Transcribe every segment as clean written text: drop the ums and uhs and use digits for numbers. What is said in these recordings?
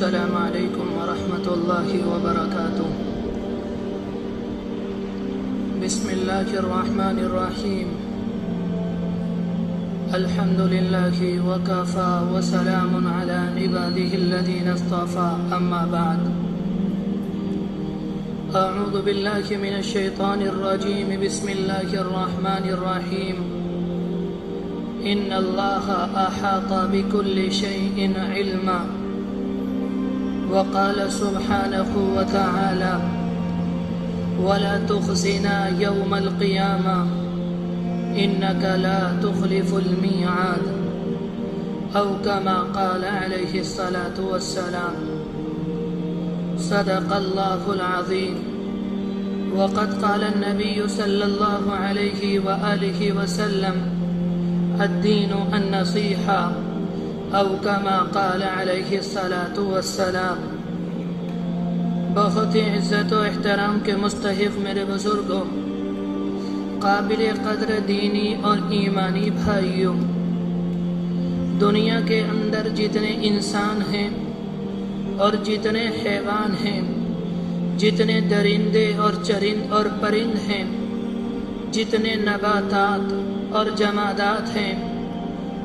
السلام علیکم ورحمۃ اللہ وبرکاتہ۔ بسم اللہ الرحمن الرحیم۔ الحمد للہ وکفی وسلام علی عباده الذین اصطفی، اما بعد۔ اعوذ باللہ من الشیطان الرجیم، بسم اللہ الرحمن الرحیم۔ ان اللہ احاط بكل شیء علما، وقال سبحانه وتعالى ولا تخزنا يوم القيامة إنك لا تخلف الميعاد، أو كما قال عليه الصلاة والسلام۔ صدق الله العظيم، وقد قال النبي صلى الله عليه وآله وسلم الدين النصيحة، او كما قال علیہ الصلاۃ والسلام۔ بہت ہی عزت و احترام کے مستحق میرے بزرگوں، قابل قدر دینی اور ایمانی بھائیوں، دنیا کے اندر جتنے انسان ہیں اور جتنے حیوان ہیں، جتنے درندے اور چرند اور پرند ہیں، جتنے نباتات اور جمادات ہیں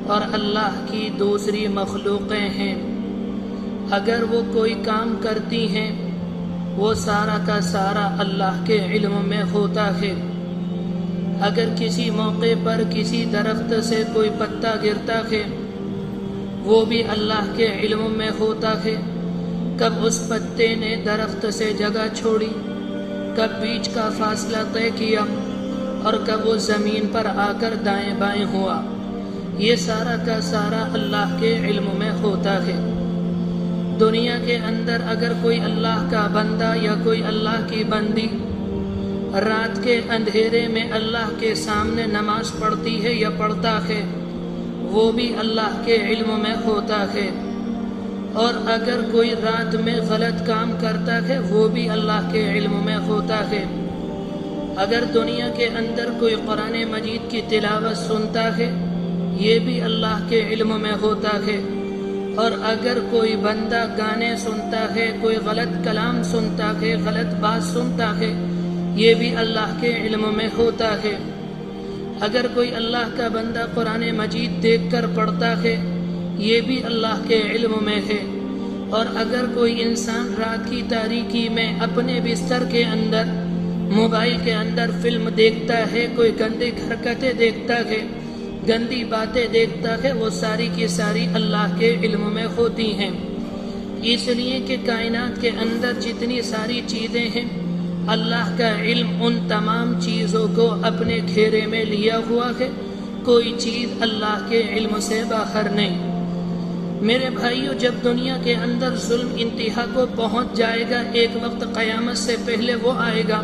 اور اللہ کی دوسری مخلوقیں ہیں، اگر وہ کوئی کام کرتی ہیں وہ سارا کا سارا اللہ کے علم میں ہوتا ہے۔ اگر کسی موقع پر کسی درخت سے کوئی پتا گرتا ہے وہ بھی اللہ کے علم میں ہوتا ہے، کب اس پتے نے درخت سے جگہ چھوڑی، کب بیچ کا فاصلہ طے کیا اور کب وہ زمین پر آ کر دائیں بائیں ہوا، یہ سارا کا سارا اللہ کے علم میں ہوتا ہے۔ دنیا کے اندر اگر کوئی اللہ کا بندہ یا کوئی اللہ کی بندی رات کے اندھیرے میں اللہ کے سامنے نماز پڑھتی ہے یا پڑھتا ہے، وہ بھی اللہ کے علم میں ہوتا ہے۔ اور اگر کوئی رات میں غلط کام کرتا ہے وہ بھی اللہ کے علم میں ہوتا ہے۔ اگر دنیا کے اندر کوئی قرآن مجید کی تلاوت سنتا ہے یہ بھی اللہ کے علم میں ہوتا ہے۔ اور اگر کوئی بندہ گانے سنتا ہے، کوئی غلط کلام سنتا ہے، غلط بات سنتا ہے، یہ بھی اللہ کے علم میں ہوتا ہے۔ اگر کوئی اللہ کا بندہ قرآن مجید دیکھ کر پڑھتا ہے یہ بھی اللہ کے علم میں ہے۔ اور اگر کوئی انسان رات کی تاریکی میں اپنے بستر کے اندر موبائل کے اندر فلم دیکھتا ہے، کوئی گندی حرکتیں دیکھتا ہے، گندی باتیں دیکھتا ہے، وہ ساری کی ساری اللہ کے علم میں ہوتی ہیں۔ اس لیے کہ کائنات کے اندر جتنی ساری چیزیں ہیں اللہ کا علم ان تمام چیزوں کو اپنے گھیرے میں لیا ہوا ہے، کوئی چیز اللہ کے علم سے باہر نہیں۔ میرے بھائیوں، جب دنیا کے اندر ظلم انتہا کو پہنچ جائے گا، ایک وقت قیامت سے پہلے وہ آئے گا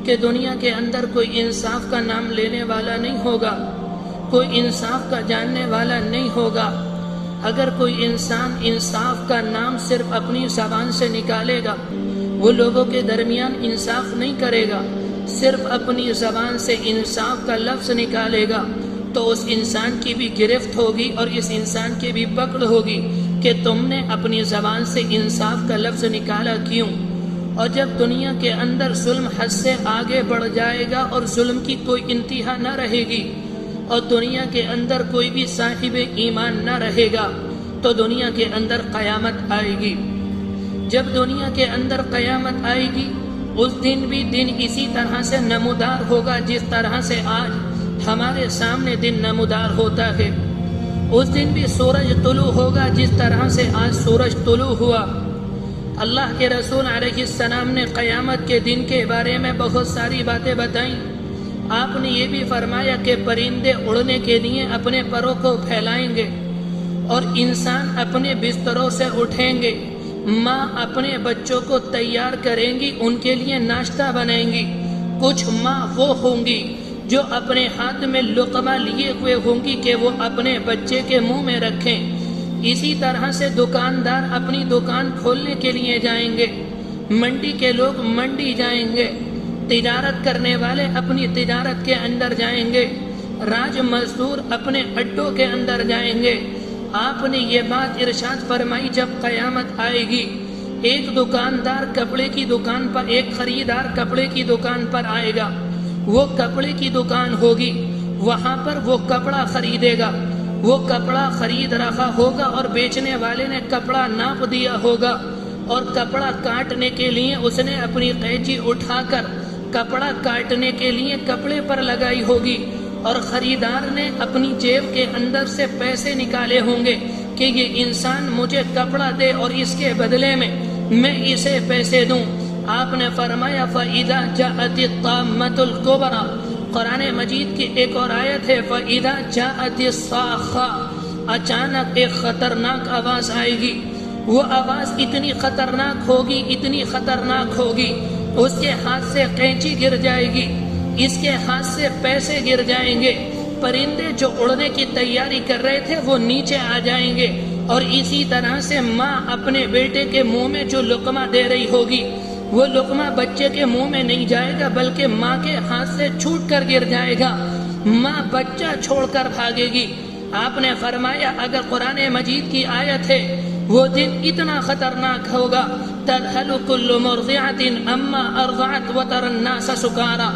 کہ دنیا کے اندر کوئی انصاف کا نام لینے والا نہیں ہوگا، کوئی انصاف کا جاننے والا نہیں ہوگا۔ اگر کوئی انسان انصاف کا نام صرف اپنی زبان سے نکالے گا، وہ لوگوں کے درمیان انصاف نہیں کرے گا، صرف اپنی زبان سے انصاف کا لفظ نکالے گا، تو اس انسان کی بھی گرفت ہوگی اور اس انسان کی بھی پکڑ ہوگی کہ تم نے اپنی زبان سے انصاف کا لفظ نکالا کیوں۔ اور جب دنیا کے اندر ظلم حد سے آگے بڑھ جائے گا اور ظلم کی کوئی انتہا نہ رہے گی اور دنیا کے اندر کوئی بھی صاحب ایمان نہ رہے گا تو دنیا کے اندر قیامت آئے گی۔ جب دنیا کے اندر قیامت آئے گی اس دن بھی دن اسی طرح سے نمودار ہوگا جس طرح سے آج ہمارے سامنے دن نمودار ہوتا ہے۔ اس دن بھی سورج طلوع ہوگا جس طرح سے آج سورج طلوع ہوا۔ اللہ کے رسول علیہ السلام نے قیامت کے دن کے بارے میں بہت ساری باتیں بتائیں۔ آپ نے یہ بھی فرمایا کہ پرندے اڑنے کے لیے اپنے پروں کو پھیلائیں گے اور انسان اپنے بستروں سے اٹھیں گے، ماں اپنے بچوں کو تیار کریں گی، ان کے لیے ناشتہ بنائیں گی۔ کچھ ماں وہ ہوں گی جو اپنے ہاتھ میں لقمہ لیے ہوئے ہوں گی کہ وہ اپنے بچے کے منہ میں رکھیں۔ اسی طرح سے دکاندار اپنی دکان کھولنے کے لیے جائیں گے، منڈی کے لوگ منڈی جائیں گے، تجارت کرنے والے اپنی تجارت کے اندر جائیں گے، راج مزدور اپنے اڈوں کے اندر جائیں گے، آپ نے یہ بات ارشاد فرمائی جب قیامت آئے گی، ایک دکاندار کپڑے کی دکان پر، ایک خریدار کپڑے کی دکان پر آئے گا، وہ کپڑے کی دکان ہوگی، وہاں پر وہ کپڑا خریدے گا، وہ کپڑا خرید رہا ہوگا اور بیچنے والے نے کپڑا ناپ دیا ہوگا، اور کپڑا کاٹنے کے لیے اس نے اپنی قینچی اٹھا کر کپڑا کاٹنے کے لیے کپڑے پر لگائی ہوگی، اور خریدار نے اپنی جیب کے اندر سے پیسے نکالے ہوں گے کہ یہ انسان مجھے کپڑا دے اور اس کے بدلے میں اسے پیسے دوں۔ آپ نے فرمایا فَإِذَا جَاءَتِ الطَّامَّةُ الْكُبْرَى، قرآن مجید کی ایک اور آیت ہے فَإِذَا جَاءَتِ الصَّاخَّةُ، اچانک ایک خطرناک آواز آئے گی، وہ آواز اتنی خطرناک ہوگی، اتنی خطرناک ہوگی، اس کے ہاتھ سے قینچی گر جائے گی، اس کے ہاتھ سے پیسے گر جائیں گے، پرندے جو اڑنے کی تیاری کر رہے تھے وہ نیچے آ جائیں گے، اور اسی طرح سے ماں اپنے بیٹے کے منہ میں جو لقمہ دے رہی ہوگی وہ لقمہ بچے کے منہ میں نہیں جائے گا بلکہ ماں کے ہاتھ سے چھوٹ کر گر جائے گا، ماں بچہ چھوڑ کر بھاگے گی۔ آپ نے فرمایا اگر قرآن مجید کی آیت ہے وہ دن اتنا خطرناک ہوگا، تذہل کل مرضعۃ اما ارضعت وتری الناس سکارا،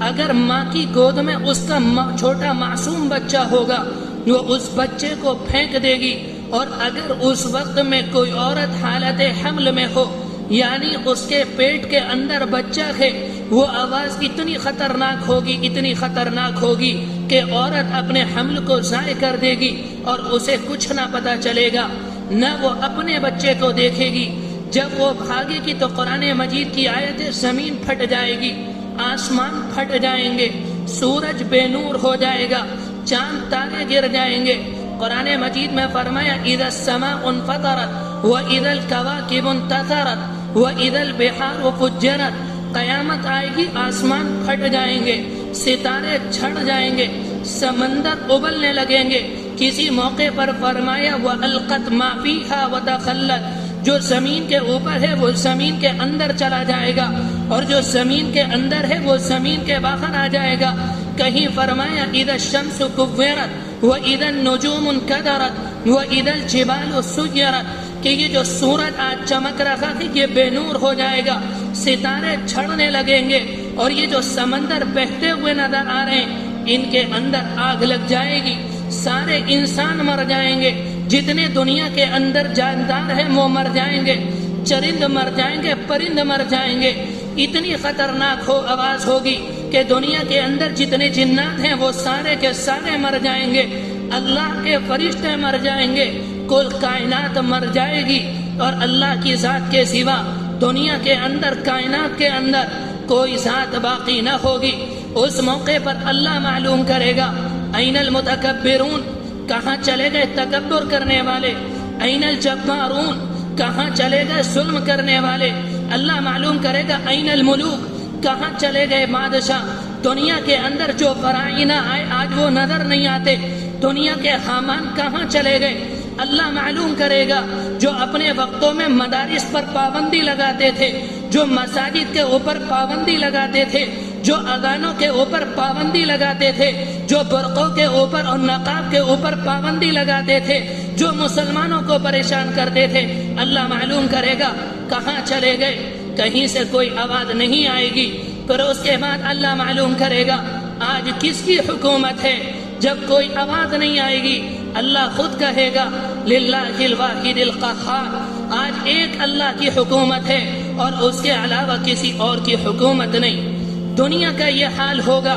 اگر ماں کی گود میں اس کا چھوٹا معصوم بچہ ہوگا وہ اس بچے کو پھینک دے گی، اور اگر اس وقت میں کوئی عورت حالت حمل میں ہو یعنی اس کے پیٹ کے اندر بچہ ہے، وہ آواز اتنی خطرناک ہوگی، اتنی خطرناک ہوگی کہ عورت اپنے حمل کو ضائع کر دے گی اور اسے کچھ نہ پتہ چلے گا، نہ وہ اپنے بچے کو دیکھے گی۔ جب وہ بھاگے گی تو قرآن مجید کی آیت ہے زمین پھٹ جائے گی، آسمان پھٹ جائیں گے، سورج بے نور ہو جائے گا، چاند تارے گر جائیں گے۔ قرآن مجید میں فرمایا اذا السماء انفطرت واذا الكواكب انتثرت واذا البحار فجرت، قیامت آئے گی، آسمان پھٹ جائیں گے، ستارے چھڑ جائیں گے، سمندر ابلنے لگیں گے۔ کسی موقع پر فرمایا وَأَلْقَتْ مَا فِيهَا وَتَخَلَّتْ، جو زمین کے اوپر ہے وہ زمین کے اندر چلا جائے گا، اور جو زمین کے اندر ہے وہ زمین کے باہر آ جائے گا۔ کہیں فرمایا اذا الشمس كُوِّرَتْ وَإِذَا النُّجُومُ انكَدَرَتْ وَإِذَا الْجِبَالُ سُيِّرَتْ، کہ یہ جو سورج آج چمک رہا ہے یہ بے نور ہو جائے گا، ستارے چھڑنے لگیں گے، اور یہ جو سمندر بہتے ہوئے نظر آ رہے ہیں ان کے اندر آگ لگ جائے گی، سارے انسان مر جائیں گے، جتنے دنیا کے اندر جاندار ہیں وہ مر جائیں گے، چرند مر جائیں گے، پرند مر جائیں گے، اتنی خطرناک آواز ہوگی کہ دنیا کے اندر جتنے جنات ہیں وہ سارے کے سارے مر جائیں گے، اللہ کے فرشتے مر جائیں گے، کل کائنات مر جائے گی، اور اللہ کی ذات کے سوا دنیا کے اندر کائنات کے اندر کوئی ذات باقی نہ ہوگی۔ اس موقع پر اللہ معلوم کرے گا این المتکبرون، کہاں چلے گئے تکبر کرنے والے، این الجبارون، کہاں چلے گئے ظلم کرنے والے، اللہ معلوم کرے گا این الملوک، کہاں چلے گئے بادشاہ۔ دنیا کے اندر جو فرعونہ آئے آج وہ نظر نہیں آتے، دنیا کے حامان کہاں چلے گئے، اللہ معلوم کرے گا۔ جو اپنے وقتوں میں مدارس پر پابندی لگاتے تھے، جو مساجد کے اوپر پابندی لگاتے تھے، جو اذانوں کے اوپر پابندی لگاتے تھے، جو برقعوں کے اوپر اور نقاب کے اوپر پابندی لگاتے تھے، جو مسلمانوں کو پریشان کرتے تھے، اللہ معلوم کرے گا کہاں چلے گئے، کہیں سے کوئی آواز نہیں آئے گی۔ پھر اس کے بعد اللہ معلوم کرے گا آج کس کی حکومت ہے، جب کوئی آواز نہیں آئے گی اللہ خود کہے گا للہ الواحد القہار، آج ایک اللہ کی حکومت ہے اور اس کے علاوہ کسی اور کی حکومت نہیں۔ دنیا کا یہ حال ہوگا،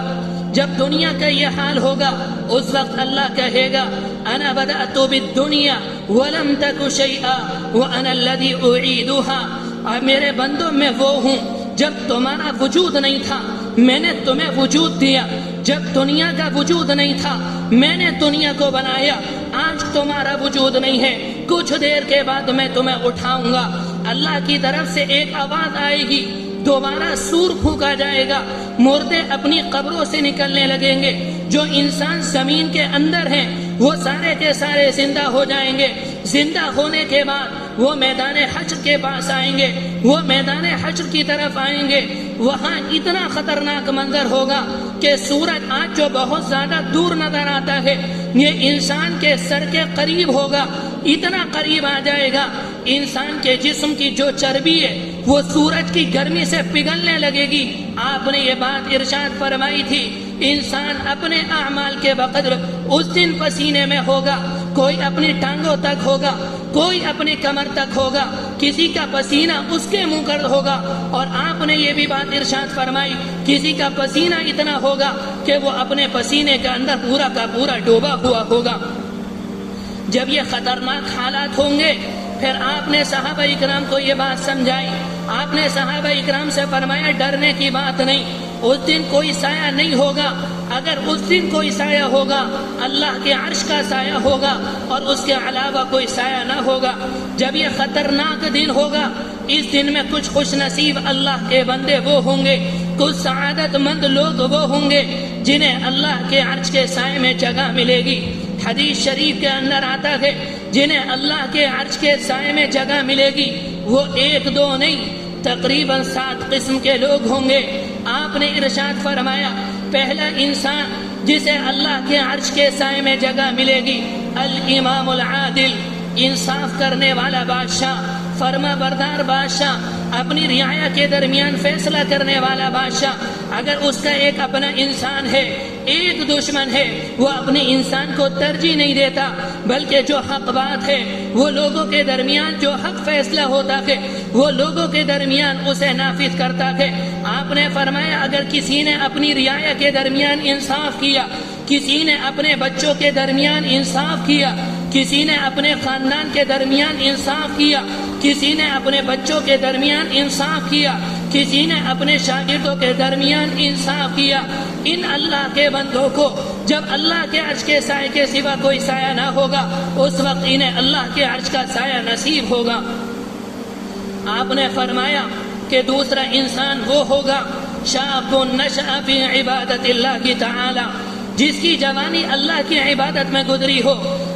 جب دنیا کا یہ حال ہوگا اس وقت اللہ کہے گا انا بدأت بالدنیا ولم تک شیئا وانا الذی اعیدها، میرے بندوں میں وہ ہوں جب تمہارا وجود نہیں تھا میں نے تمہیں وجود دیا، جب دنیا کا وجود نہیں تھا میں نے دنیا کو بنایا، آج تمہارا وجود نہیں ہے، کچھ دیر کے بعد میں تمہیں اٹھاؤں گا۔ اللہ کی طرف سے ایک آواز آئے گی، دوبارہ سور پھونکا جائے گا، مردے اپنی قبروں سے نکلنے لگیں گے، جو انسان زمین کے اندر ہیں وہ سارے کے سارے زندہ ہو جائیں گے، زندہ ہونے کے بعد وہ میدان حشر کے پاس آئیں گے، وہ میدان حشر کی طرف آئیں گے، وہاں اتنا خطرناک منظر ہوگا کہ سورج آج جو بہت زیادہ دور نظر آتا ہے یہ انسان کے سر کے قریب ہوگا، اتنا قریب آ جائے گا، انسان کے جسم کی جو چربی ہے وہ سورج کی گرمی سے پگھلنے لگے گی۔ آپ نے یہ بات ارشاد فرمائی تھی، انسان اپنے اعمال کے بقدر اس دن پسینے میں ہوگا، کوئی اپنی ٹانگوں تک ہوگا، کوئی اپنی کمر تک ہوگا، کسی کا پسینہ اس کے منہ پر ہوگا، اور آپ نے یہ بھی بات ارشاد فرمائی کسی کا پسینہ اتنا ہوگا کہ وہ اپنے پسینے کے اندر پورا کا پورا ڈوبا ہوا ہوگا۔ جب یہ خطرناک حالات ہوں گے پھر آپ نے صحابہ اکرام کو یہ بات سمجھائی، آپ نے صحابہ اکرام سے فرمایا ڈرنے کی بات نہیں، اس دن کوئی سایہ نہیں ہوگا، اگر اس دن کوئی سایہ ہوگا اللہ کے عرش کا سایہ ہوگا اور اس کے علاوہ کوئی سایہ نہ ہوگا۔ جب یہ خطرناک دن ہوگا اس دن میں کچھ خوش نصیب اللہ کے بندے وہ ہوں گے، کچھ سعادت مند لوگ وہ ہوں گے جنہیں اللہ کے عرش کے سائے میں جگہ ملے گی۔ حدیث شریف کے اندر آتا ہے جنہیں اللہ کے عرش کے سائے میں جگہ ملے گی وہ ایک دو نہیں، تقریباً 7 قسم کے لوگ ہوں گے۔ آپ نے ارشاد فرمایا پہلا انسان جسے اللہ کے عرش کے سائے میں جگہ ملے گی الامام العادل، انصاف کرنے والا بادشاہ، فرما بردار بادشاہ، اپنی رعایا کے درمیان فیصلہ کرنے والا بادشاہ۔ اگر اس کا ایک اپنا انسان ہے، ایک دشمن ہے، وہ اپنے انسان کو ترجیح نہیں دیتا بلکہ جو حق بات ہے وہ لوگوں کے درمیان جو حق فیصلہ ہوتا ہے وہ لوگوں کے درمیان اسے نافذ کرتا ہے۔ آپ نے فرمایا اگر کسی نے اپنی رعایا کے درمیان انصاف کیا، کسی نے اپنے بچوں کے درمیان انصاف کیا، کسی نے اپنے خاندان کے درمیان انصاف کیا، کسی نے اپنے بچوں کے درمیان انصاف کیا، کسی نے اپنے شاگردوں کے درمیان انصاف کیا، ان اللہ کے بندوں کو جب اللہ کے عرش کے سائے کے سوا کوئی سایہ نہ ہوگا اس وقت انہیں اللہ کے عرش کا سایہ نصیب ہوگا۔ آپ نے فرمایا کہ دوسرا انسان وہ ہوگا شاب نشأ فی عبادت اللہ تعالی، جس کی جوانی اللہ کی عبادت میں گزری ہو،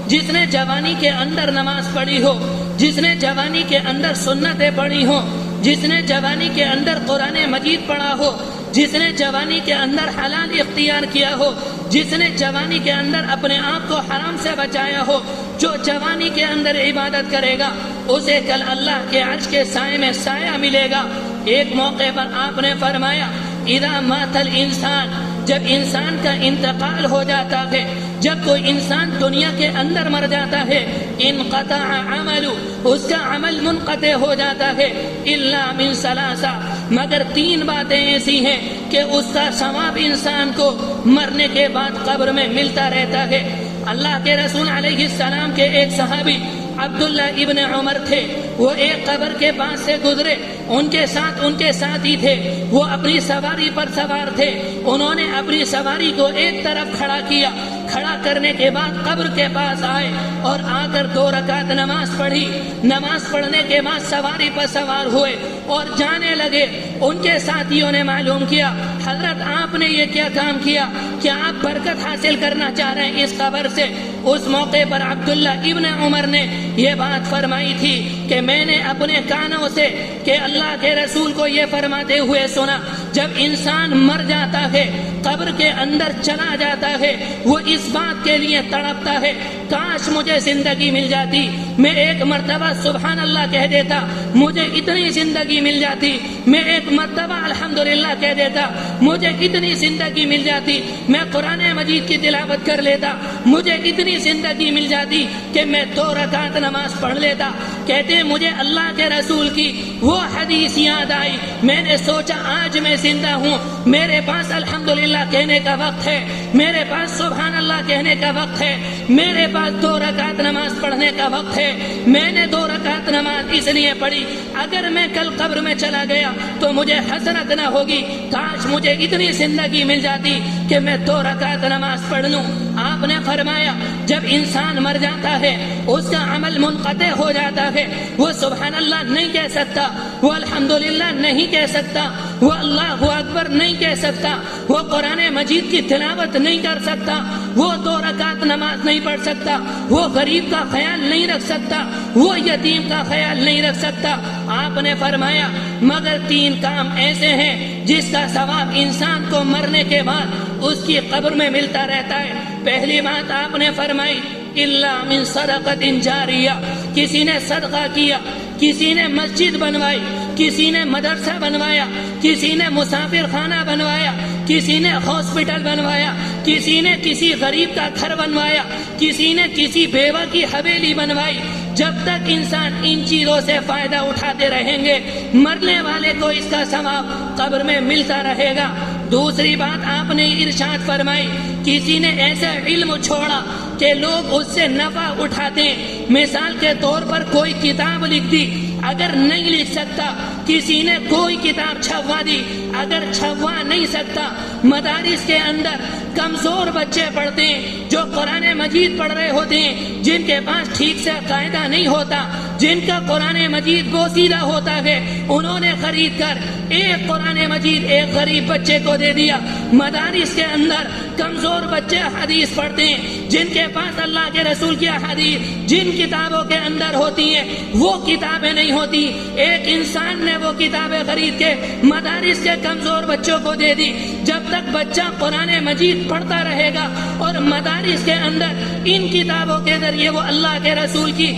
جس نے جوانی کے اندر نماز پڑھی ہو، جس نے جوانی کے اندر سنتیں پڑھی ہو، جس نے جوانی کے اندر قرآن مجید پڑھا ہو، جس نے جوانی کے اندر حلال اختیار کیا ہو، جس نے جوانی کے اندر اپنے آپ کو حرام سے بچایا ہو، جو جوانی کے اندر عبادت کرے گا اسے کل اللہ کے عرش کے سائے میں سایہ ملے گا۔ ایک موقع پر آپ نے فرمایا اذا مات الانسان، جب انسان کا انتقال ہو جاتا ہے، جب کوئی انسان دنیا کے اندر مر جاتا ہے انقطع عمل، اس کا عمل منقطع ہو جاتا ہے الا من ثلاثہ، مگر 3 باتیں ایسی ہیں کہ اس کا ثواب انسان کو مرنے کے بعد قبر میں ملتا رہتا ہے۔ اللہ کے رسول علیہ السلام کے ایک صحابی عبداللہ ابن عمر تھے، وہ ایک قبر کے پاس سے گزرے، ان کے ساتھی تھے، وہ اپنی سواری پر سوار تھے، انہوں نے اپنی سواری کو ایک طرف کھڑا کیا، کھڑا کرنے کے بعد قبر کے پاس آئے اور آ کر 2 رکعت نماز پڑھی، نماز پڑھنے کے بعد سواری پر سوار ہوئے اور جانے لگے۔ ان کے ساتھیوں نے معلوم کیا حضرت آپ نے یہ کیا کام کیا، کیا آپ برکت حاصل کرنا چاہ رہے ہیں اس قبر سے؟ اس موقع پر عبداللہ ابن عمر نے یہ بات فرمائی تھی کہ میں نے اپنے کانوں سے کہ اللہ کے رسول کو یہ فرماتے ہوئے سنا جب انسان مر جاتا ہے قبر کے اندر چلا جاتا ہے وہ اس بات کے لیے تڑپتا ہے کاش مجھے زندگی مل جاتی، میں ایک مرتبہ سبحان اللہ کہہ دیتا، مجھے اتنی زندگی مل جاتی، میں ایک مرتبہ الحمدللہ کہہ دیتا، مجھے اتنی زندگی مل جاتی، میں قرآن مجید کی تلاوت کر لیتا، مجھے اتنی زندگی مل جاتی کہ میں 2 رکعت نماز پڑھ لیتا۔ کہتے ہیں مجھے اللہ کے رسول کی وہ حدیث یاد آئی، میں نے سوچا آج میں زندہ ہوں، میرے پاس الحمدللہ کہنے کا وقت ہے، میرے پاس سبحان اللہ کہنے کا وقت ہے، میرے پاس 2 رکعت نماز پڑھنے کا وقت ہے، میں نے 2 رکعت نماز اس لیے پڑھی اگر میں کل قبر میں چلا گیا تو مجھے حسرت نہ ہوگی، کاش مجھے اتنی زندگی مل جاتی کہ میں 2 رکعت نماز پڑھ لوں۔ آپ نے فرمایا جب انسان مر جاتا ہے اس کا عمل منقطع ہو جاتا ہے، وہ سبحان اللہ نہیں کہہ سکتا، وہ الحمدللہ نہیں کہہ سکتا، وہ اللہ اکبر نہیں کہہ سکتا، وہ قرآن مجید کی تلاوت نہیں کر سکتا، وہ 2 رکعت نماز نہیں پڑھ سکتا، وہ غریب کا خیال نہیں رکھ سکتا، وہ یتیم کا خیال نہیں رکھ سکتا۔ آپ نے فرمایا مگر 3 کام ایسے ہیں جس کا ثواب انسان کو مرنے کے بعد اس کی قبر میں ملتا رہتا ہے۔ پہلی بات آپ نے فرمائی الا من صدقۃ جاریہ، کسی نے صدقہ کیا، کسی نے مسجد بنوائی، کسی نے مدرسہ بنوایا، کسی نے مسافر خانہ بنوایا، کسی نے ہاسپٹل بنوایا، کسی نے کسی غریب کا گھر بنوایا، کسی نے کسی بیوہ کی حویلی بنوائی۔ جب تک انسان ان چیزوں سے فائدہ اٹھاتے رہیں گے مرنے والے کو اس کا ثواب قبر میں ملتا رہے گا۔ دوسری بات آپ نے ارشاد فرمائی کسی نے ایسا علم چھوڑا کہ لوگ اس سے نفع اٹھاتے ہیں، مثال کے طور پر کوئی کتاب لکھ دی، اگر نہیں لکھ سکتا، کسی نے کوئی کتاب چھپوا دی، اگر چھپوا نہیں سکتا، مدارس کے اندر کمزور بچے پڑھتے ہیں جو قرآن مجید پڑھ رہے ہوتے ہیں، جن کے پاس ٹھیک سے قاعدہ نہیں ہوتا، جن کا قرآن مجید بوسیدہ ہوتا ہے، انہوں نے خرید کر ایک قرآن مجید ایک غریب بچے کو دے دیا۔ مدارس کے اندر کمزور بچے حدیث پڑھتے ہیں، جن کے پاس اللہ کے رسول کی حدیث جن کتابوں کے اندر ہوتی ہیں وہ کتابیں نہیں ہوتی، ایک انسان نے وہ کتابیں خرید کے مدارس کے کمزور بچوں کو دے دی۔ جب تک بچہ قرآن مجید پڑھتا رہے گا اور مدارس کے اندر ان کتابوں کے ذریعے وہ اللہ کے رسول کی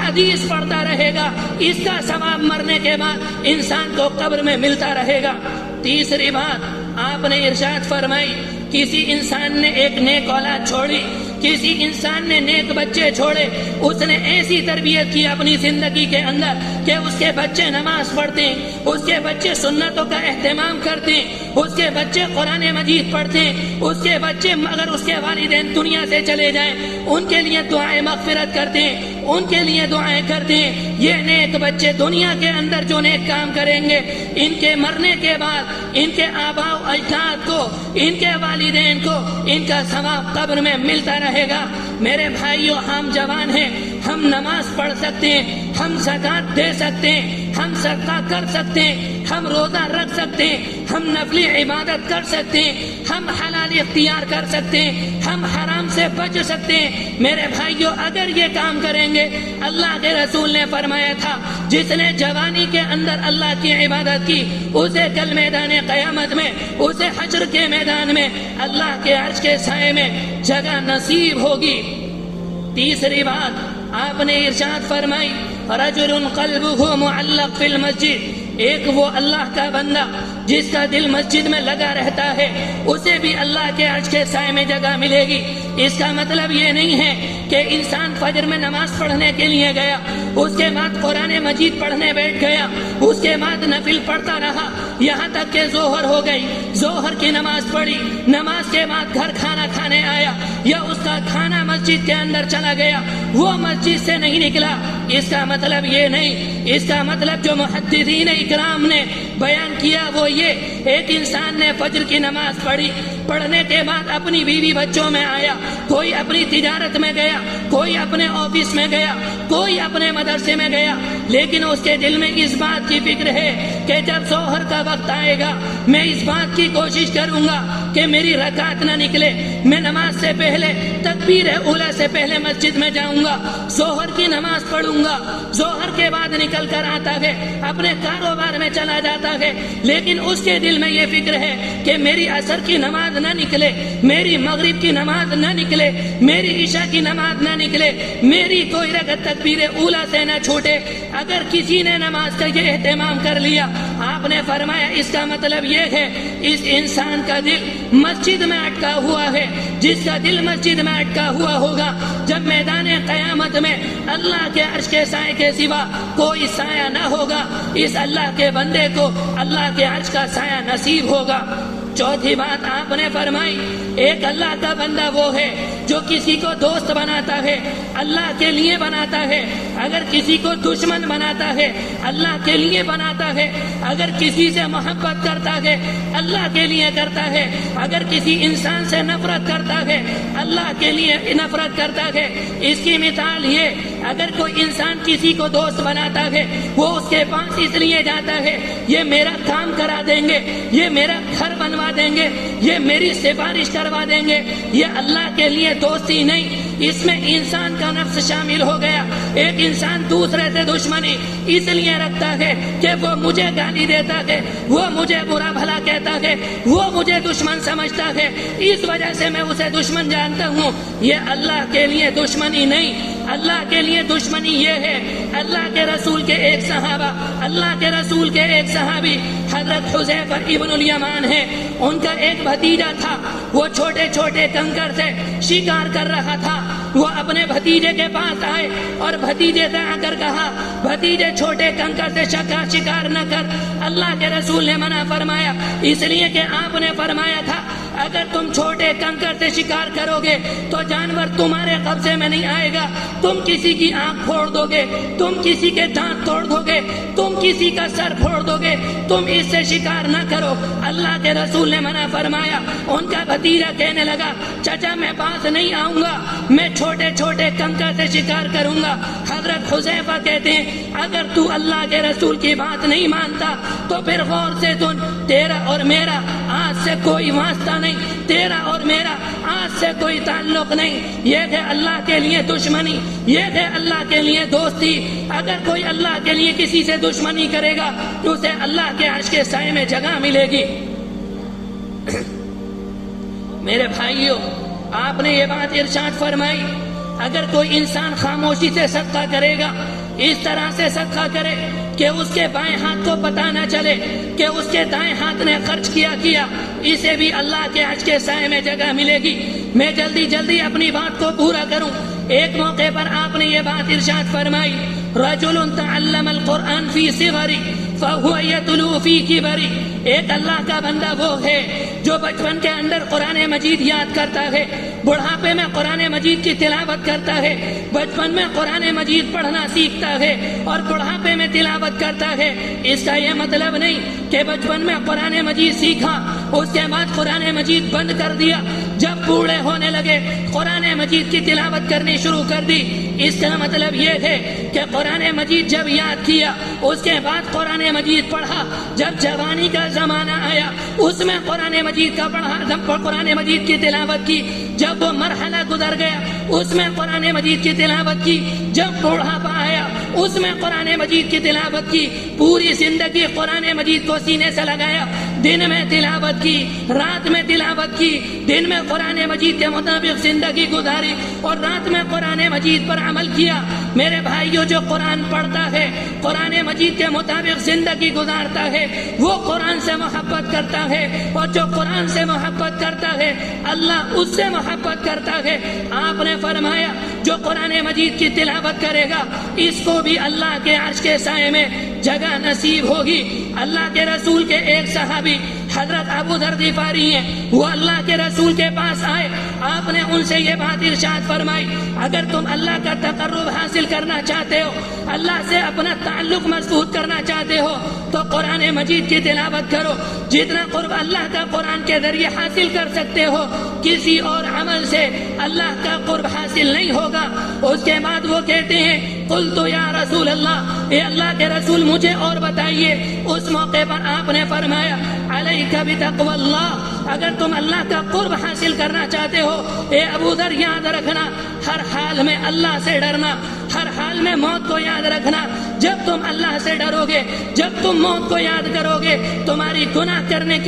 حدیث پڑھتا رہے گا، اس کا ثواب مرنے کے بعد انسان کو قبر میں ملتا رہے گا۔ تیسری بات آپ نے ارشاد فرمائی کسی انسان نے ایک نیک اولاد چھوڑی، کسی انسان نے نیک بچے چھوڑے، اس نے ایسی تربیت کی اپنی زندگی کے اندر کہ اس کے بچے نماز پڑھتے ہیں، اس کے بچے سنتوں کا اہتمام کرتے ہیں، اس کے بچے قرآن مجید پڑھتے ہیں، اس کے بچے اگر اس کے والدین دنیا سے چلے جائیں ان کے لیے دعائیں مغفرت کرتے ہیں، ان کے لیے دعائیں کرتے ہیں۔ یہ نیک بچے دنیا کے اندر جو نیک کام کریں گے ان کے مرنے کے بعد ان کے آباء و اجداد کو، ان کے والدین کو ان کا ثواب قبر میں ملتا رہے گا۔ میرے بھائیوں ہم جوان ہیں، ہم نماز پڑھ سکتے ہیں، ہم زکوٰۃ دے سکتے ہیں، ہم صدقہ کر سکتے ہیں، ہم روزہ رکھ سکتے ہیں، ہم نفلی عبادت کر سکتے ہیں، ہم حلال اختیار کر سکتے ہیں، ہم حرام سے بچ سکتے ہیں۔ میرے بھائیوں اگر یہ کام کریں گے اللہ کے رسول نے فرمایا تھا جس نے جوانی کے اندر اللہ کی عبادت کی اسے کل میدان قیامت میں، اسے حشر کے میدان میں اللہ کے عرش کے سائے میں جگہ نصیب ہوگی۔ تیسری بات آپ نے ارشاد فرمائی رجل قلبه معلق فی المسجد، ایک وہ اللہ کا بندہ جس کا دل مسجد میں لگا رہتا ہے اسے بھی اللہ کے عرش کے سائے میں جگہ ملے گی۔ اس کا مطلب یہ نہیں ہے کہ انسان فجر میں نماز پڑھنے کے لیے گیا، اس کے بعد قرآن مجید پڑھنے بیٹھ گیا، اس کے بعد نفل پڑھتا رہا یہاں تک کہ ظہر ہو گئی، ظہر کی نماز پڑھی، نماز کے بعد گھر کھانا کھانے آیا یا اس کا کھانا مسجد کے اندر چلا گیا، وہ مسجد سے نہیں نکلا۔ اس کا مطلب یہ نہیں، اس کا مطلب جو محدثین اکرام نے بیان کیا وہ یہ ایک انسان نے فجر کی نماز پڑھی، پڑھنے کے بعد اپنی بیوی بچوں میں آیا، کوئی اپنی تجارت میں گیا، کوئی اپنے آفس میں گیا، کوئی اپنے مدرسے میں گیا، لیکن اس کے دل میں اس بات کی فکر ہے کہ جب ظہر کا وقت آئے گا میں اس بات کی کوشش کروں گا کہ میری رکعت نہ نکلے، میں نماز سے پہلے تکبیر اولیٰ سے پہلے مسجد میں جاؤں گا، ظہر کی نماز پڑھوں گا، ظہر کے بعد نکل کر آتا ہے، اپنے کاروبار میں چلا جاتا ہے، لیکن اس کے دل میں یہ فکر ہے کہ میری عصر کی نماز نہ نکلے، میری مغرب کی نماز نہ نکلے، میری عشاء کی نماز نہ نکلے، میری کوئی رکعت تکبیر اولیٰ سے نہ چھوٹے۔ اگر کسی نے نماز کا یہ اہتمام کر لیا آپ نے فرمایا اس کا مطلب یہ ہے اس انسان کا دل مسجد میں اٹکا ہوا ہے، جس کا دل مسجد میں اٹکا ہوا ہوگا جب میدان قیامت میں اللہ کے عرش کے سائے کے سوا کوئی سایہ نہ ہوگا، اس اللہ کے بندے کو اللہ کے عرش کا سایہ نصیب ہوگا۔ چوتھی بات آپ نے فرمائی ایک اللہ کا بندہ وہ ہے جو کسی کو دوست بناتا ہے اللہ کے لیے بناتا ہے، اگر کسی کو دشمن بناتا ہے اللہ کے لیے بناتا ہے، اگر کسی سے محبت کرتا ہے اللہ کے لیے کرتا ہے، اگر کسی انسان سے نفرت کرتا ہے اللہ کے لیے نفرت کرتا ہے۔ اس کی مثال یہ اگر کوئی انسان کسی کو دوست بناتا ہے وہ اس کے پاس اس لیے جاتا ہے یہ میرا کام کرا دیں گے، یہ میرا گھر بنوا دیں گے، یہ میری سفارش کروا دیں گے، یہ اللہ کے لیے دوستی نہیں، اس میں انسان کا نفس شامل ہو گیا۔ ایک انسان دوسرے سے دشمنی اس لیے رکھتا ہے کہ وہ مجھے گالی دیتا ہے، وہ مجھے برا بھلا کہتا ہے، وہ مجھے دشمن سمجھتا ہے، اس وجہ سے میں اسے دشمن جانتا ہوں۔ یہ اللہ کے لیے دشمنی نہیں، اللہ کے لیے دشمنی یہ ہے۔ اللہ کے رسول کے ایک صحابہ، اللہ کے رسول کے ایک صحابی حضرت حذیفہ ابن الیمان ہے، ان کا ایک بھتیجا تھا، وہ چھوٹے چھوٹے کنکر سے شکار کر رہا تھا۔ وہ اپنے بھتیجے کے پاس آئے اور بھتیجے سے آ کر کہا بھتیجے چھوٹے کنکر سے شکار نہ کر، اللہ کے رسول نے منع فرمایا، اس لیے کہ آپ نے فرمایا تھا اگر تم چھوٹے کنکر سے شکار کرو گے تو جانور تمہارے قبضے میں نہیں آئے گا، تم کسی کی آنکھ پھوڑ دو گے، تم کسی کے دانت توڑ دو گے، تم کسی کا سر پھوڑ دو گے، تم اس سے شکار نہ کرو، اللہ کے رسول نے منع فرمایا۔ ان کا بھتیجا کہنے لگا چچا میں پاس نہیں آؤں گا، میں چھوٹے چھوٹے کنکر سے شکار کروں گا۔ حضرت حذیفہ کہتے ہیں اگر تو اللہ کے رسول کی بات نہیں مانتا تو پھر غور سے سن، تیرا اور میرا آج سے کوئی واسطہ نہیں، تیرا اور میرا آج سے کوئی تعلق نہیں، یہ ہے اللہ کے لیے دشمنی، یہ ہے اللہ کے لیے دوستی۔ اگر کوئی اللہ کے لیے کسی سے دشمنی کرے گا تو اسے اللہ کے عرش کے سائے میں جگہ ملے گی۔ میرے بھائیوں، آپ نے یہ بات ارشاد فرمائی اگر کوئی انسان خاموشی سے صدقہ کرے گا، اس طرح سے صدقہ کرے کہ اس کے بائیں ہاتھ کو پتہ نہ چلے کہ اس کے دائیں ہاتھ نے خرچ کیا، اسے بھی اللہ کے عرش کے سائے میں جگہ ملے گی۔ میں جلدی اپنی بات کو پورا کروں۔ ایک موقع پر آپ نے یہ بات ارشاد فرمائی رجل تعلم القرآن فی صغری فہو یتلو فی کبری، ایک اللہ کا بندہ وہ ہے جو بچپن کے اندر قرآن مجید یاد کرتا ہے، بڑھاپے میں قرآن مجید کی تلاوت کرتا ہے، بچپن میں قرآن مجید پڑھنا سیکھتا ہے اور بڑھاپے میں تلاوت کرتا ہے۔ اس کا یہ مطلب نہیں کہ بچپن میں قرآن مجید سیکھا اس کے بعد قرآن مجید بند کر دیا، جب بوڑھے ہونے لگے قرآن مجید کی تلاوت کرنی شروع کر دی۔ اس کا مطلب یہ ہے کہ قرآن مجید جب یاد کیا اس کے بعد قرآن مجید پڑھا، جب جوانی کا زمانہ آیا اس میں قرآن مجید کا پڑھا، قرآن مجید کی تلاوت کی، جب وہ مرحلہ گزر گیا اس میں قرآن مجید کی تلاوت کی، جب بوڑھاپا آیا اس میں قرآن مجید کی تلاوت کی، پوری زندگی قرآن مجید کو سینے سے لگایا، دن میں تلاوت کی، رات میں تلاوت کی، دن میں قرآن مجید کے مطابق زندگی گزاری اور رات میں قرآن مجید پر عمل کیا۔ میرے بھائیوں، جو قرآن پڑھتا ہے، قرآن مجید کے مطابق زندگی گزارتا ہے، وہ قرآن سے محبت کرتا ہے، اور جو قرآن سے محبت کرتا ہے اللہ اس سے محبت کرتا ہے۔ آپ نے فرمایا جو قرآن مجید کی تلاوت کرے گا اس کو بھی اللہ کے عرش کے سائے میں جگہ نصیب ہوگی۔ اللہ کے رسول کے ایک صحابی حضرت ابو ذر غفاری ہیں، وہ اللہ کے رسول کے پاس آئے، آپ نے ان سے یہ بات ارشاد فرمائی اگر تم اللہ کا تقرب حاصل کرنا چاہتے ہو، اللہ سے اپنا تعلق مضبوط کرنا چاہتے ہو تو قرآن مجید کی تلاوت کرو۔ جتنا قرب اللہ کا قرآن کے ذریعے حاصل کر سکتے ہو کسی اور عمل سے اللہ کا قرب حاصل نہیں ہوگا۔ اس کے بعد وہ کہتے ہیں قلت یا رسول اللہ، اے اللہ کے رسول مجھے اور بتائیے۔ اس موقع پر آپ نے فرمایا علیک بتقوی اللہ، اگر تم اللہ کا قرب حاصل کرنا چاہتے ہو اے ابو ذر یاد رکھنا ہر حال میں اللہ سے ڈرنا، ہر حال میں موت کو یاد رکھنا۔ جب تم اللہ سے ڈرو گے، جب تم موت کو یاد کرو گے تمہاری گناہ کرنے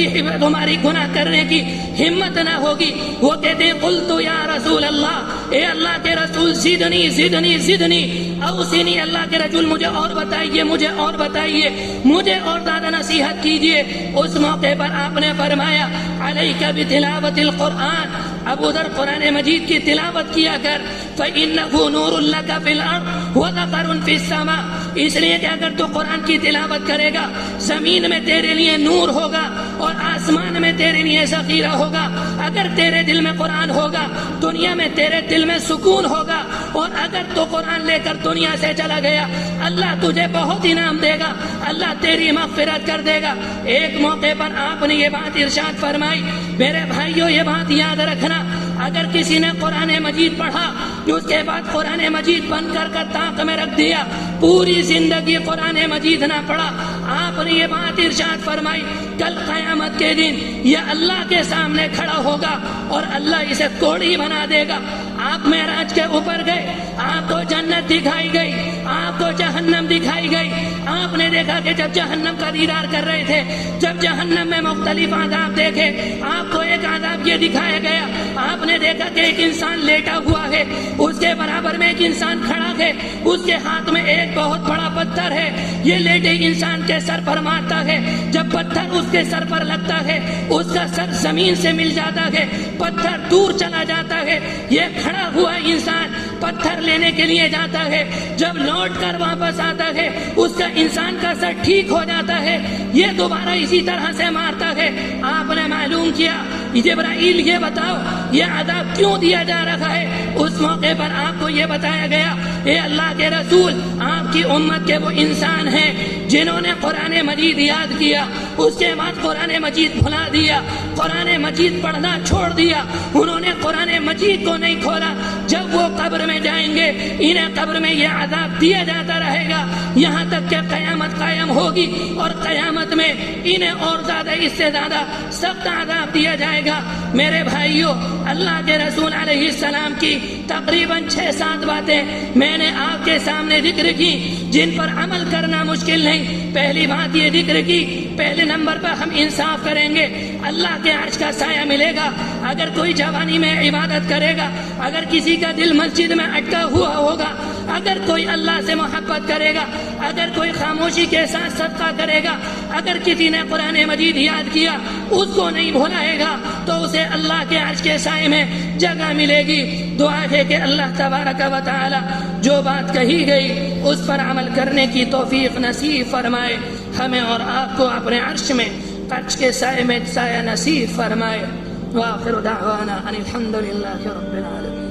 کی ہمت نہ ہوگی۔ وہ کہتے ہیں قلت یا رسول اللہ، اے اللہ کے رسول زدنی زدنی زدنی اوصنی، اللہ کے رسول مجھے اور بتائیے، مجھے اور بتائیے، مجھے اور زیادہ نصیحت کیجیے۔ اس موقع پر آپ نے فرمایا علیک بتلاوت القرآن، ابو ذر قرآن مجید کی تلاوت کیا کر، فإنہ نور لک فی الارض وذکر فی السماء، اس لیے کہ اگر تو قرآن کی تلاوت کرے گا زمین میں تیرے لیے نور ہوگا اور آسمان میں تیرے لیے ذخیرہ ہوگا۔ اگر تیرے دل میں قرآن ہوگا دنیا میں تیرے دل میں سکون ہوگا، اور اگر تو قرآن لے کر دنیا سے چلا گیا اللہ تجھے بہت انعام دے گا، اللہ تیری مغفرت کر دے گا۔ ایک موقع پر آپ نے یہ بات ارشاد فرمائی، میرے بھائیوں یہ بات یاد رکھنا اگر کسی نے قرآن مجید پڑھا اس کے بعد قرآن مجید بند کر طاق میں رکھ دیا، پوری زندگی قرآن مجید نہ پڑھا، آپ نے یہ بات ارشاد فرمائی کل قیامت کے دن یہ اللہ کے سامنے کھڑا ہوگا اور اللہ اسے کوڑی بنا دے گا۔ آپ معراج کے اوپر گئے، آپ کو جنت دکھائی گئی، آپ کو جہنم دکھائی گئی، آپ نے دیکھا کہ جب جہنم کا دیدار کر رہے تھے، جب جہنم میں مختلف عذاب دیکھے، آپ کو ایک عذاب یہ دکھایا گیا، آپ نے دیکھا کہ ایک انسان لیٹا ہوا ہے، اس کے برابر میں ایک انسان کھڑا ہے، اس کے ہاتھ میں ایک بہت بڑا پتھر ہے، یہ لیٹے انسان کے سر پر مارتا ہے، جب پتھر اس کے سر پر لگتا ہے اس کا سر زمین سے مل جاتا ہے، پتھر دور چلا جاتا ہے، یہ کھڑا ہوا انسان پتھر لینے کے لیے جاتا ہے، جب لوٹ کر واپس آتا ہے اس کا انسان کا سر ٹھیک ہو جاتا ہے، یہ دوبارہ اسی طرح سے مارتا ہے۔ آپ نے معلوم کیا جبرائیل یہ بتاؤ یہ عذاب کیوں دیا جا رہا ہے؟ اس موقع پر آپ کو یہ بتایا گیا اے اللہ کے رسول، آپ کی امت کے وہ انسان ہیں جنہوں نے قرآن مجید یاد کیا، اس کے بعد قرآن مجید بھلا دیا، قرآن مجید پڑھنا چھوڑ دیا، انہوں نے قرآن مجید کو نہیں کھولا، جب وہ قبر میں جائیں گے انہیں قبر میں یہ عذاب دیا جاتا رہے گا یہاں تک کہ قیامت قائم ہوگی، اور قیامت میں انہیں اور زیادہ اس سے زیادہ سخت عذاب دیا جائے گا۔ میرے بھائیوں، اللہ کے رسول علیہ السلام کی تقریباً 6-7 باتیں میں نے آپ کے سامنے ذکر کی جن پر عمل کرنا مشکل نہیں۔ پہلی بات یہ ذکر کی، پہلے نمبر پر ہم انصاف کریں گے، اللہ کے عرش کا سایہ ملے گا۔ اگر کوئی جوانی میں عبادت کرے گا، اگر کسی کا دل مسجد میں اٹکا ہوا ہوگا، اگر کوئی اللہ سے محبت کرے گا، اگر کوئی خاموشی کے ساتھ صدقہ کرے گا، اگر کسی نے قرآن مجید یاد کیا اس کو نہیں بھلائے گا تو اسے اللہ کے عرش کے سائے میں جگہ ملے گی۔ دعا ہے کہ اللہ تبارک و تعالی جو بات کہی گئی اس پر عمل کرنے کی توفیق نصیب فرمائے، ہمیں اور آپ کو اپنے عرش میں عرش کے سائے میں سایہ نصیب فرمائے۔ وآخر دعوانا ان الحمد للہ رب العالمین۔